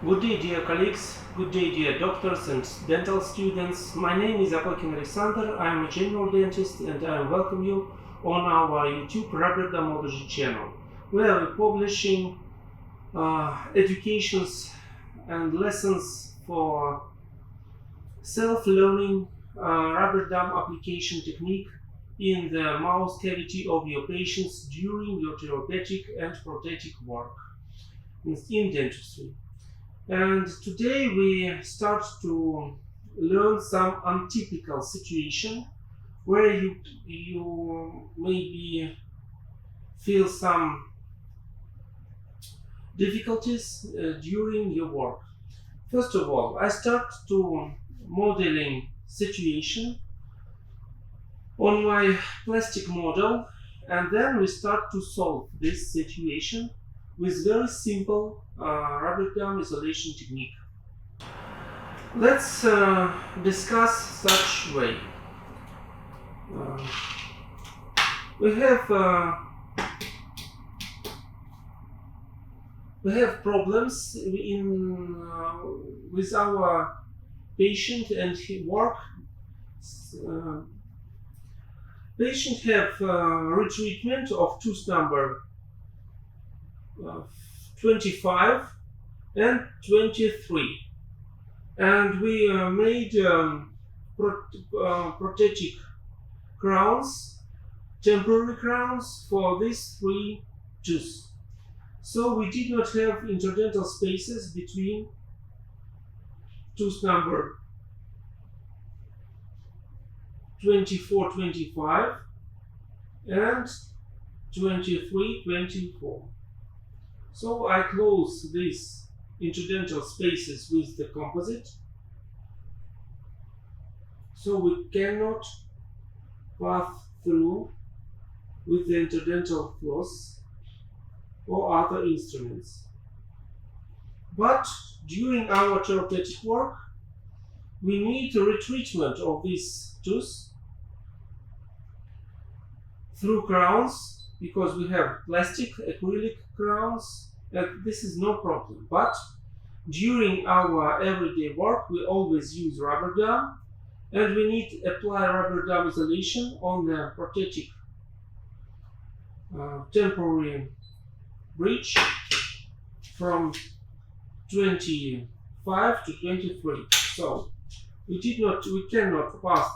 Good day, dear colleagues. Good day, dear doctors and dental students. My name is Alexander. I am a general dentist and I welcome you on our YouTube Rubberdamology channel, where we're publishing educations and lessons for self-learning rubber dam application technique in the mouth cavity of your patients during your therapeutic and prosthetic work in dentistry. And today we start to learn some untypical situation where you maybe feel some difficulties during your work. First of all, I start to modeling situation on my plastic model, and then we start to solve this situation with very simple rubber dam isolation technique. Let's discuss such way. We have problems with our patient and his work. Patient have retreatment of tooth number 25 and 23, and we made prosthetic crowns, temporary crowns for these three teeth. So we did not have interdental spaces between tooth number 24, 25 and 23, 24. So I close these interdental spaces with the composite, so we cannot pass through with the interdental floss or other instruments. But during our therapeutic work, we need a retreatment of these tooth through crowns, because we have plastic acrylic crowns, and this is no problem. But during our everyday work, we always use rubber dam, and we need to apply rubber dam isolation on the prosthetic temporary brige from 25 to 23. So we cannot pass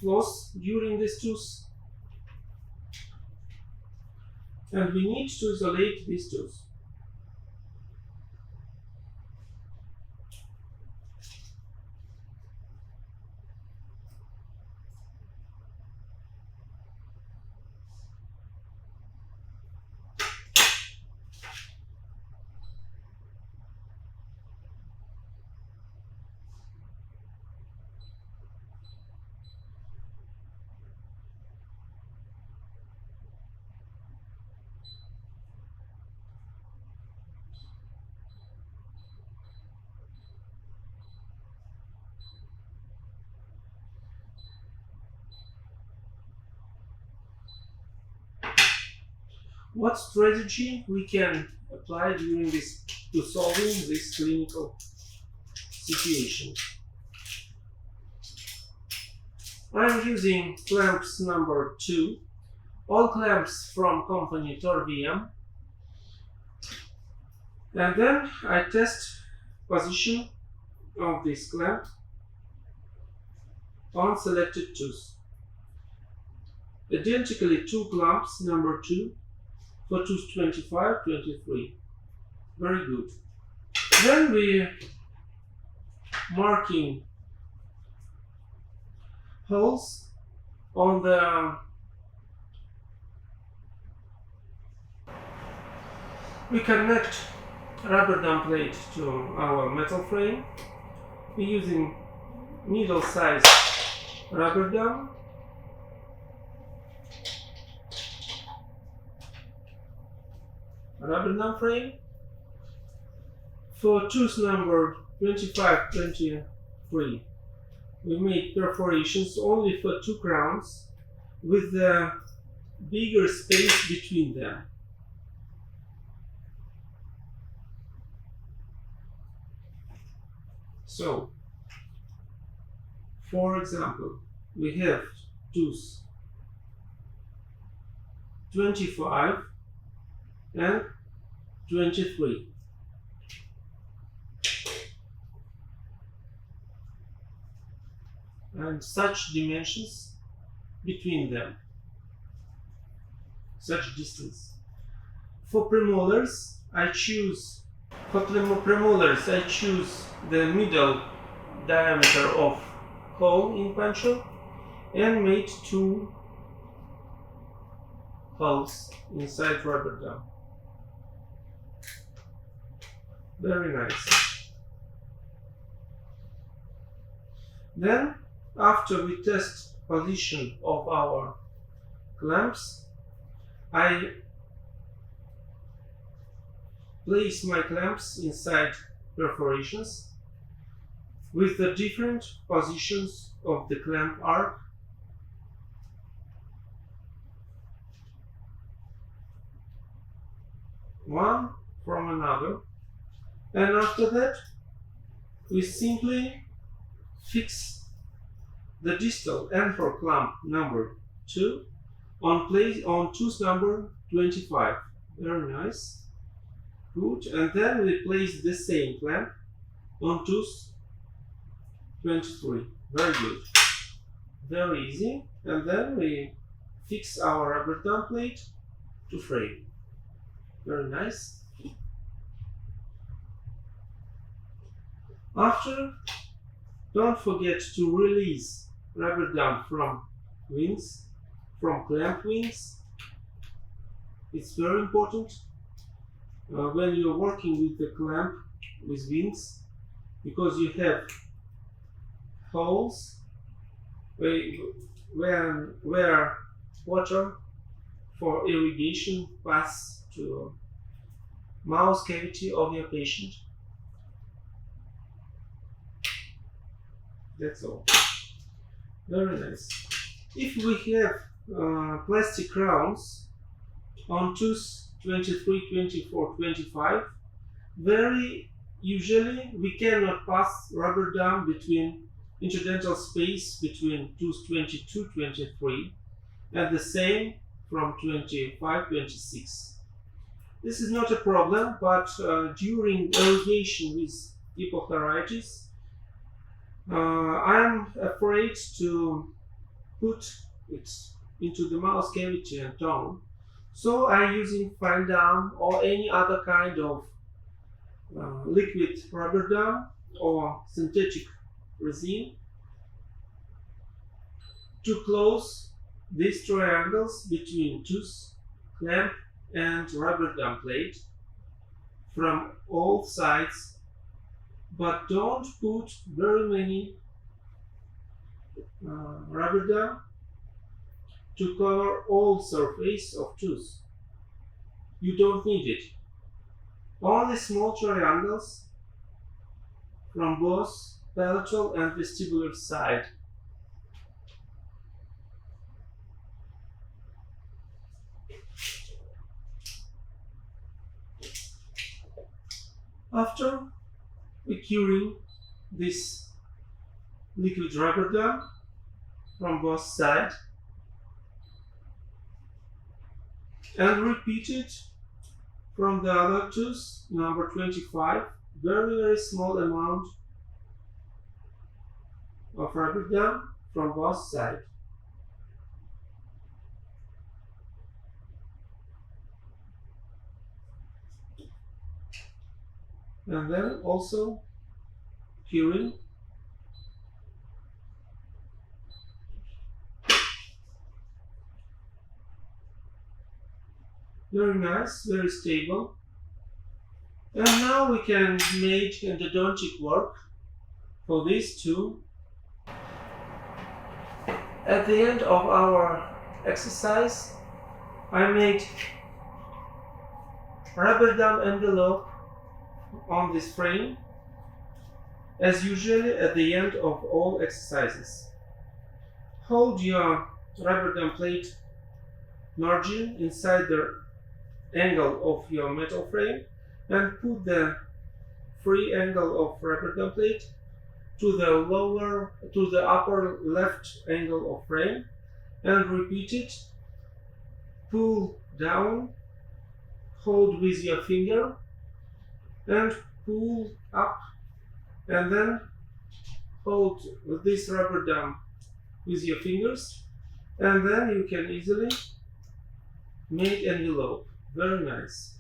floss during this tooth, and we need to isolate this tooth. What strategy we can apply during this to solving this clinical situation? I'm using clamps number 2, all clamps from company TorVM, and then I test position of this clamp on selected tooth. Identically 2 clamps number 2 for tooth 25, 23. Very good. Then we marking holes on the we connect rubber dam plate to our metal frame. We're using needle size rubber dam. Rubber dam frame. For tooth number 25, 23, we made perforations only for 2 crowns with the bigger space between them. So, for example, we have tooth 25 and 23. And such dimensions between them, such distance. For premolars, I choose the middle diameter of hole in puncture and made 2 holes inside rubber dam. Very nice. Then, after we test position of our clamps, I place my clamps inside perforations with the different positions of the clamp arc. One from another, and after that we simply fix the distal anchor clamp number 2 on tooth number 25. Very nice. Good. And then we place the same clamp on tooth 23. Very good. Very easy. And then we fix our rubber dam plate to frame. Very nice. After, don't forget to release rubber dam from wings, from clamp wings. It's very important when you're working with the clamp with wings, because you have holes where water for irrigation pass to mouth cavity of your patient. That's all. Very nice. If we have plastic crowns on tooth 23, 24, 25, very usually we cannot pass rubber dam between interdental space between tooth 22, 23, and the same from 25, 26. This is not a problem, but during irrigation with hypochondritis, I'm afraid to put it into the mouth cavity and tongue, so I'm using fine dam or any other kind of liquid rubber dam or synthetic resin to close these triangles between tooth, clamp and rubber dam plate from all sides. But don't put very many rubber dam to cover all surface of tooth. You don't need it. Only small triangles from both palatal and vestibular side. After curing this liquid rubber dam from both sides and repeat it from the other tooth number 25, very small amount of rubber dam from both sides. And then also curing very nice, very stable. And now we can make endodontic work for these two. At the end of our exercise, I made rubber dam envelope on this frame, as usually at the end of all exercises. Hold your rubber dam plate margin inside the angle of your metal frame and put the free angle of rubber dam plate to the upper left angle of frame and repeat it. Pull down, hold with your finger and pull up, and then hold this rubber dam with your fingers, and then you can easily make envelope. Very nice.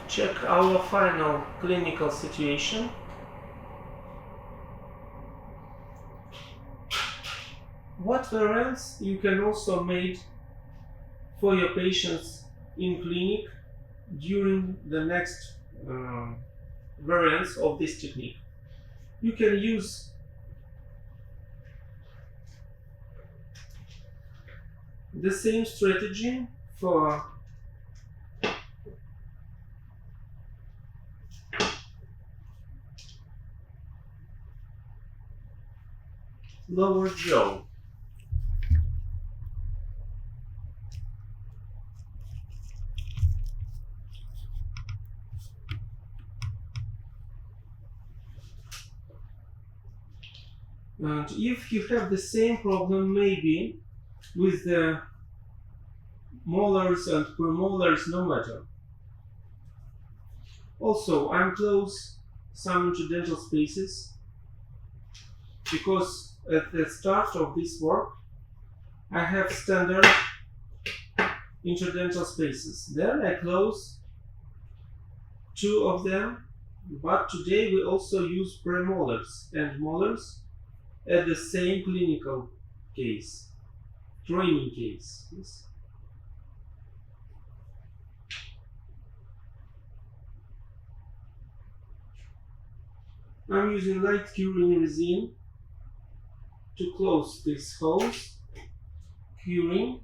Check our final clinical situation. What variants you can also make for your patients in clinic during the next variants of this technique. You can use the same strategy for lower jaw. And if you have the same problem maybe with the molars and premolars, no matter. Also, I'm close some interdental spaces because at the start of this work I have standard interdental spaces. Then I close 2 of them, but today we also use premolars and molars at the same clinical case, training case. Yes. I'm using light curing resin to close these holes, curing.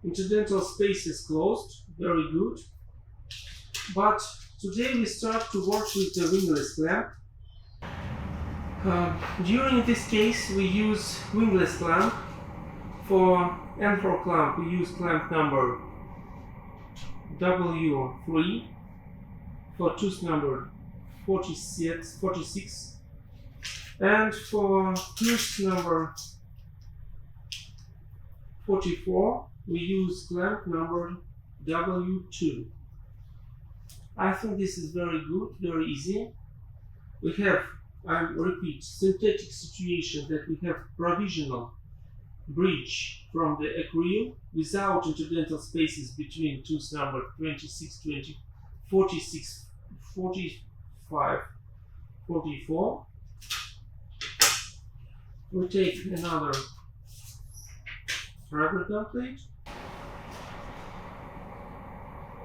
Interdental space is closed, very good. But today we start to work with the wingless clamp. During this case we use wingless clamp. For N4 clamp we use clamp number W3, for tooth number 46, and for tooth number 44 we use clamp number W2. I think this is very good, very easy. We have, I repeat, synthetic situation that we have provisional brige from the acryl without interdental spaces between tooth number 26, 46, 45, 44. We take another rubber template,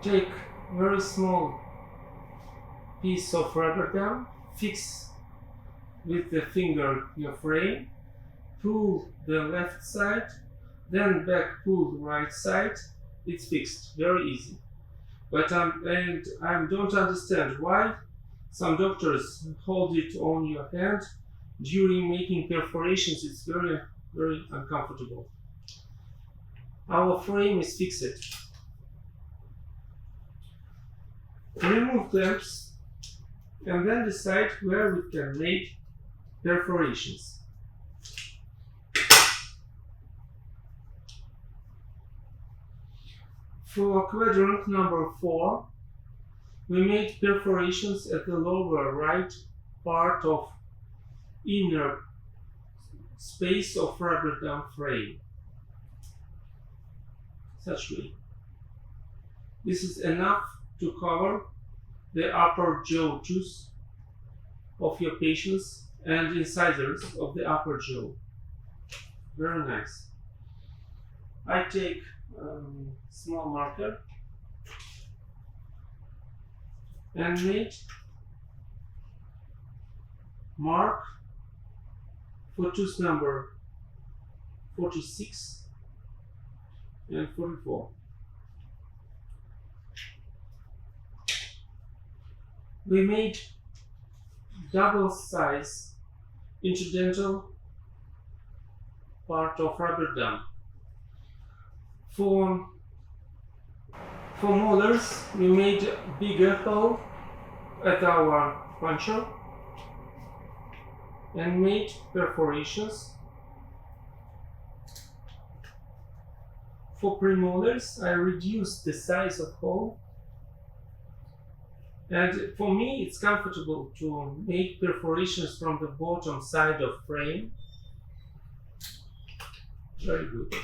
take very small piece of rubber dam, fix with the finger your frame, pull the left side, then back pull the right side, it's fixed, very easy. But I don't understand why some doctors hold it on your hand during making perforations. It's very, very uncomfortable. Our frame is fixed. Remove clamps and then decide where we can make perforations. For quadrant number 4, we made perforations at the lower right part of inner space of rubber dam frame. Such way. This is enough to cover the upper jaw tooth of your patients and incisors of the upper jaw. Very nice. I take small marker and make mark for tooth number 46 and 44. we made double size incidental part of rubber dam. For molars, we made a bigger hole at our puncture and made perforations. For premolars, I reduced the size of hole, and for me it's comfortable to make perforations from the bottom side of frame. Very good.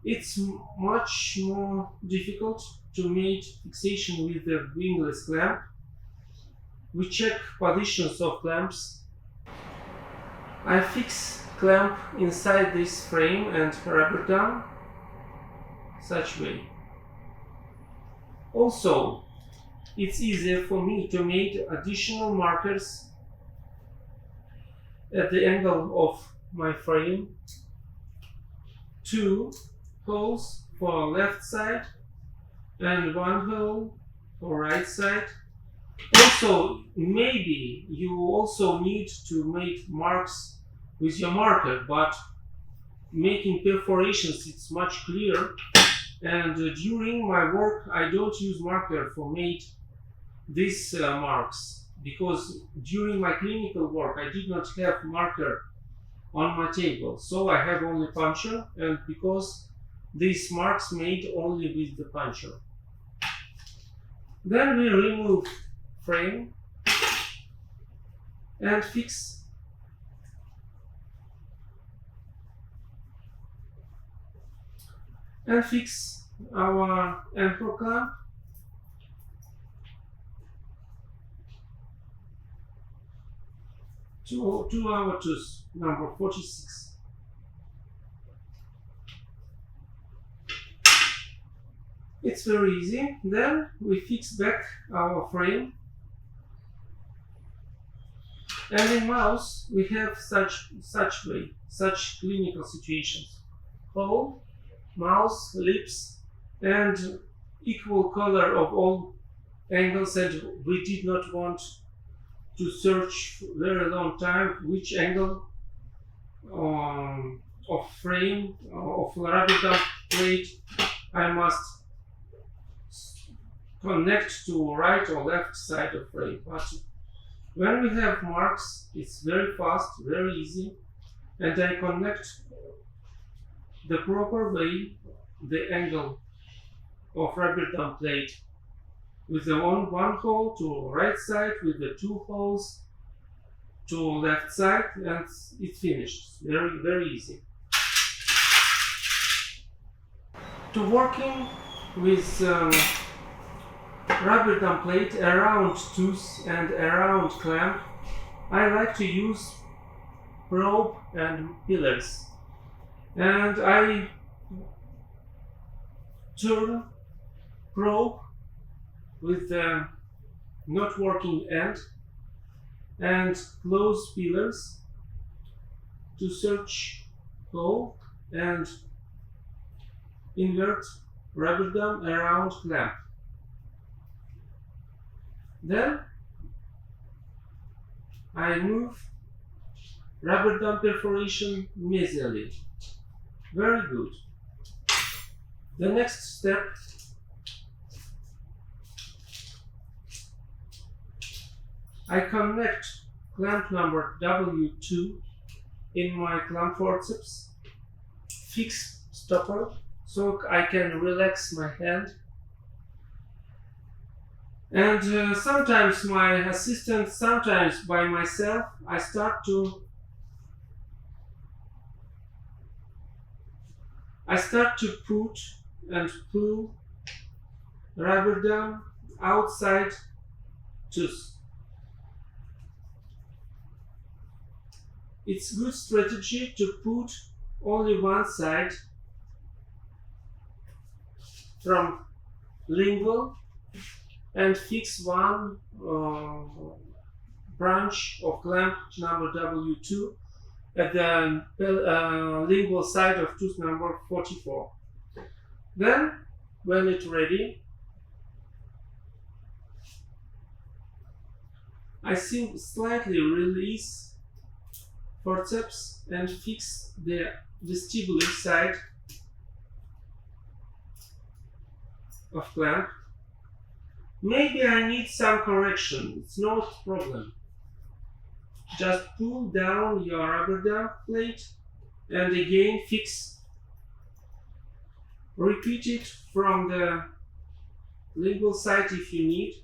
It's much more difficult to make fixation with the wingless clamp. We check positions of clamps. I fix clamp inside this frame and rubber dam such way. Also, it's easier for me to make additional markers at the angle of my frame. 2 holes for left side and 1 hole for right side. Also, maybe you also need to make marks with your marker, but making perforations it's much clearer. And during my work I don't use marker for make these marks, because during my clinical work I did not have marker on my table, so I have only puncture, and because these marks made only with the puncture. Then we remove frame and fix our anchor clamp. To our tooth number 46. It's very easy. Then we fix back our frame, and in mouse we have such clinical situations: hole, mouth, lips, and equal color of all angles, and we did not want to search very long time which angle of frame of rubber dam plate I must connect to right or left side of frame. But when we have marks, it's very fast, very easy, and I connect the proper way the angle of rubber dam plate with the one hole to right side, with the 2 holes to left side, and it's finished. Very, very easy. To working with rubber dam plate around tooth and around clamp, I like to use probe and pillars, and I turn probe with the not working end and close pillars to search hole and invert rubber dam around clamp. Then I move rubber dam perforation mesially. Very good. The next step, I connect clamp number W2 in my clamp forceps, fix stopper so I can relax my hand, and sometimes my assistant, sometimes by myself, I start to put and pull rubber dam outside tooth. It's good strategy to put only one side from lingual and fix one branch of clamp number W2 at the lingual side of tooth number 44. Then, when it's ready, I slightly release forceps and fix the vestibular side of clamp. Maybe I need some correction, it's not a problem. Just pull down your rubber dam plate and again fix. Repeat it from the lingual side if you need.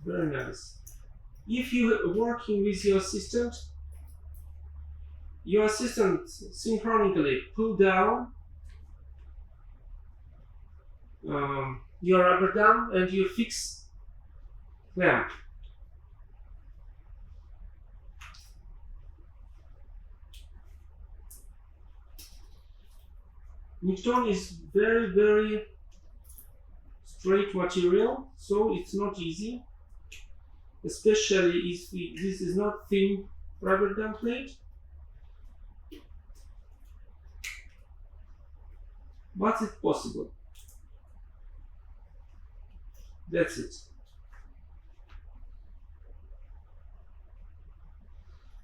Very nice. If you are working with your assistant synchronically pull down your rubber dam and you fix clamp. Nylon is very straight material, so it's not easy, especially if this is not thin rubber dam plate. But it's possible. That's it.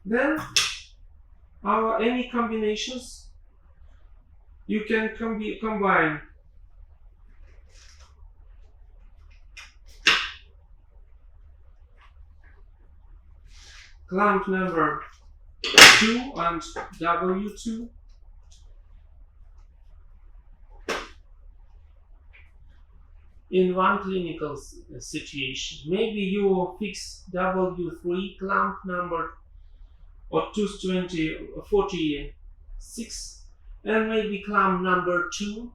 Then any combinations you can combine clamp number 2 and W2 in one clinical situation. Maybe you fix W3 clamp number or 246 and maybe clamp number 2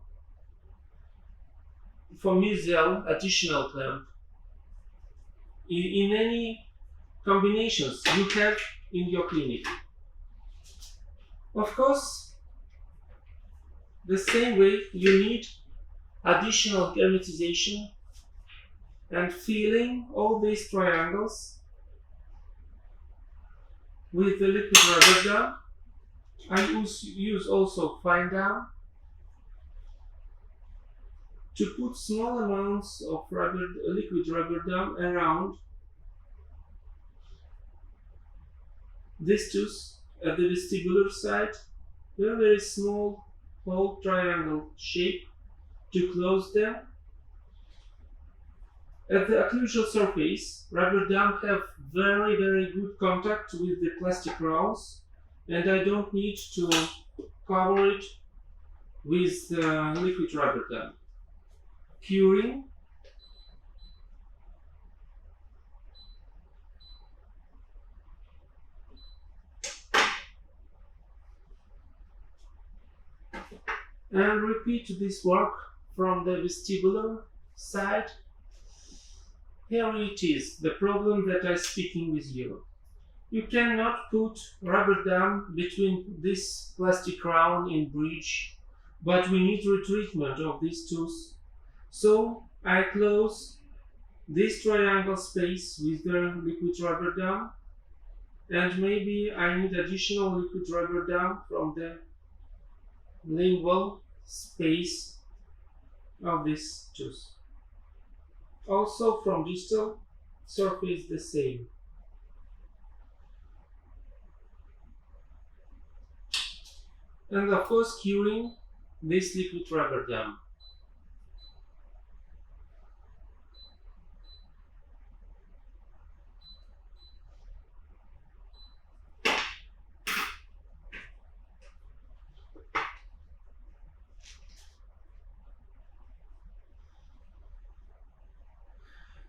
for mesial additional clamp. In any combinations you have in your clinic. Of course, the same way you need additional hermetization and filling all these triangles with the liquid rubber dam. I use also fine dam to put small amounts of liquid rubber dam around these tooth at the vestibular side, very small whole triangle shape to close them. At the occlusal surface, rubber dam have very good contact with the plastic rounds, and I don't need to cover it with the liquid rubber dam. Curing. And repeat this work from the vestibular side. Here it is, the problem that I'm speaking with you. You cannot put rubber dam between this plastic crown in bridge, but we need retreatment of these tooth. So I close this triangle space with the liquid rubber dam, and maybe I need additional liquid rubber dam from the lingual space of this tooth. Also from distal surface the same. And of course curing this liquid rubber dam.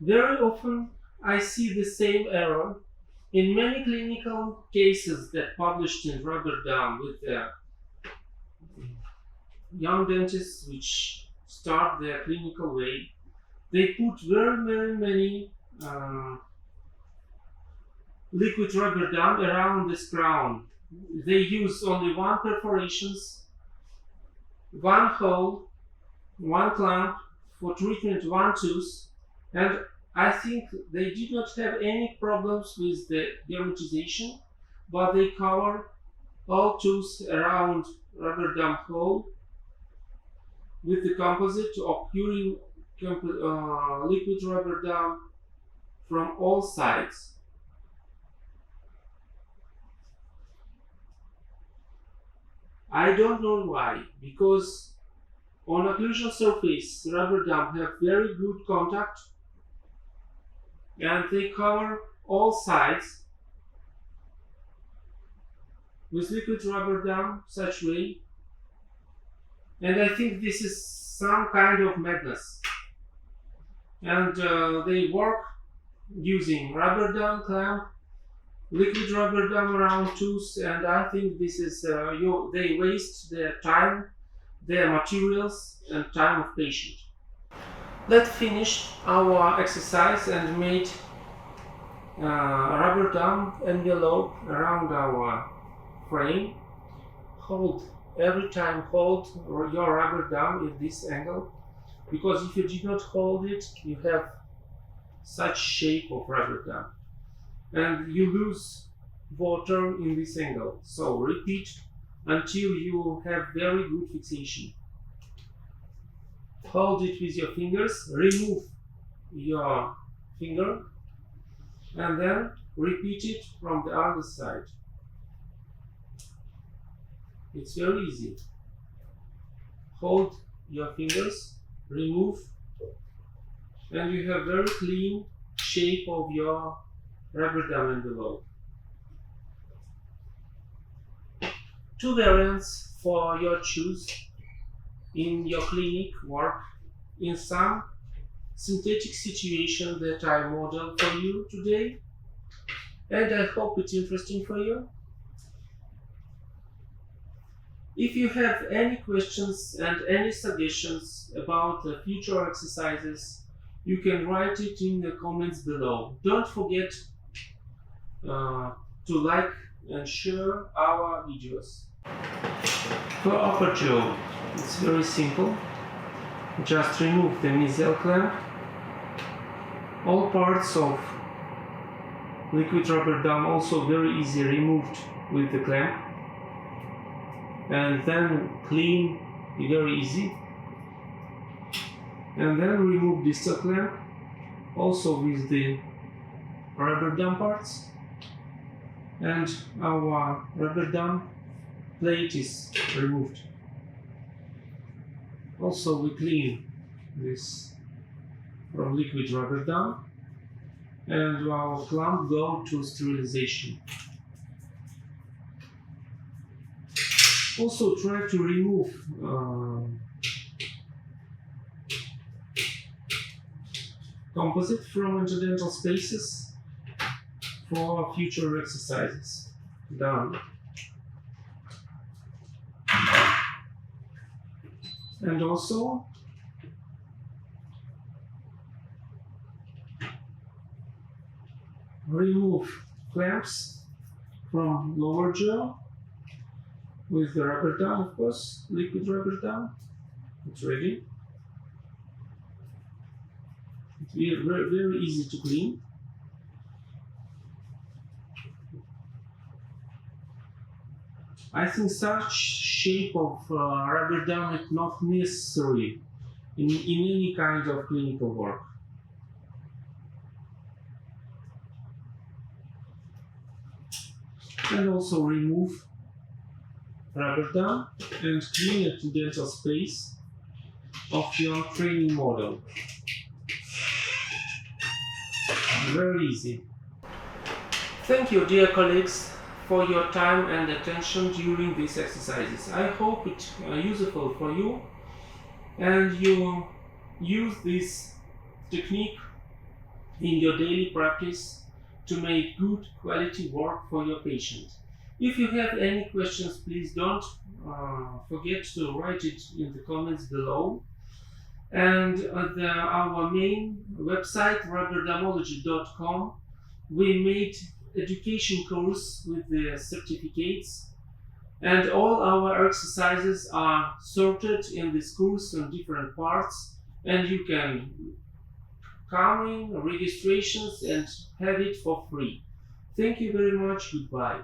Very often I see the same error in many clinical cases that published in Rubberdam with the young dentists which start their clinical way. They put very many liquid rubber dam around this crown. They use only one perforations, one hole, one clamp for treatment one tooth, and I think they did not have any problems with the hermetization, but they cover all tooths around rubber dam hole with the composite or curing liquid rubber dam from all sides. I don't know why, because on occlusal surface, rubber dam have very good contact and they cover all sides with liquid rubber dam such way, and I think this is some kind of madness. And they work using rubber dam clamp, liquid rubber dam around tooth, and I think this is they waste their time, their materials, and time of patient. Let's finish our exercise and made rubber dam envelope around our frame. Every time hold your rubber dam in this angle, because if you did not hold it, you have such shape of rubber dam and you lose water in this angle. So repeat until you have very good fixation. Hold it with your fingers, remove your finger, and then repeat it from the other side. It's very easy. Hold your fingers, remove, and you have very clean shape of your rubber dam envelope. Two variants for your choose in your clinic work in some synthetic situation that I model for you today, and I hope it's interesting for you. If you have any questions and any suggestions about the future exercises, you can write it in the comments below. Don't forget to like and share our videos. For upper jaw, it's very simple. Just remove the mesial clamp. All parts of liquid rubber dam also very easy removed with the clamp. And then clean, very easy. And then remove distal clamp, also with the rubber dam parts. And our rubber dam plate is removed. Also we clean this from liquid rubber dam, and our clamp go to sterilization. Also try to remove composite from interdental spaces for future exercises. Done. And also remove clamps from lower jaw with the rubber dam, of course, liquid rubber dam. It's ready. It's very, very easy to clean. I think such shape of rubber dam is not necessary in any kind of clinical work. And also remove rubber dam and clean it to dental space of your training model. Very easy. Thank you, dear colleagues, for your time and attention during these exercises. I hope it's useful for you and you use this technique in your daily practice to make good quality work for your patient. If you have any questions, please don't forget to write it in the comments below. And at our main website, Rubberdamology.com, we made education course with the certificates, and all our exercises are sorted in this course on different parts, and you can come in registrations and have it for free. Thank you very much. Goodbye.